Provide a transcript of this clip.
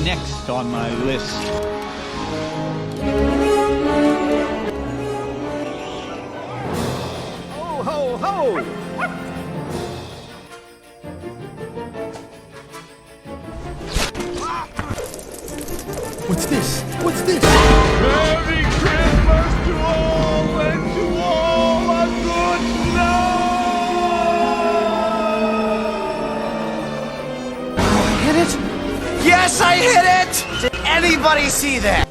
next on my list. Ho, ho, ho! What's this? What's this? Merry Christmas to all and to all a good night! Hit it? Yes, I hit it! Did anybody see that?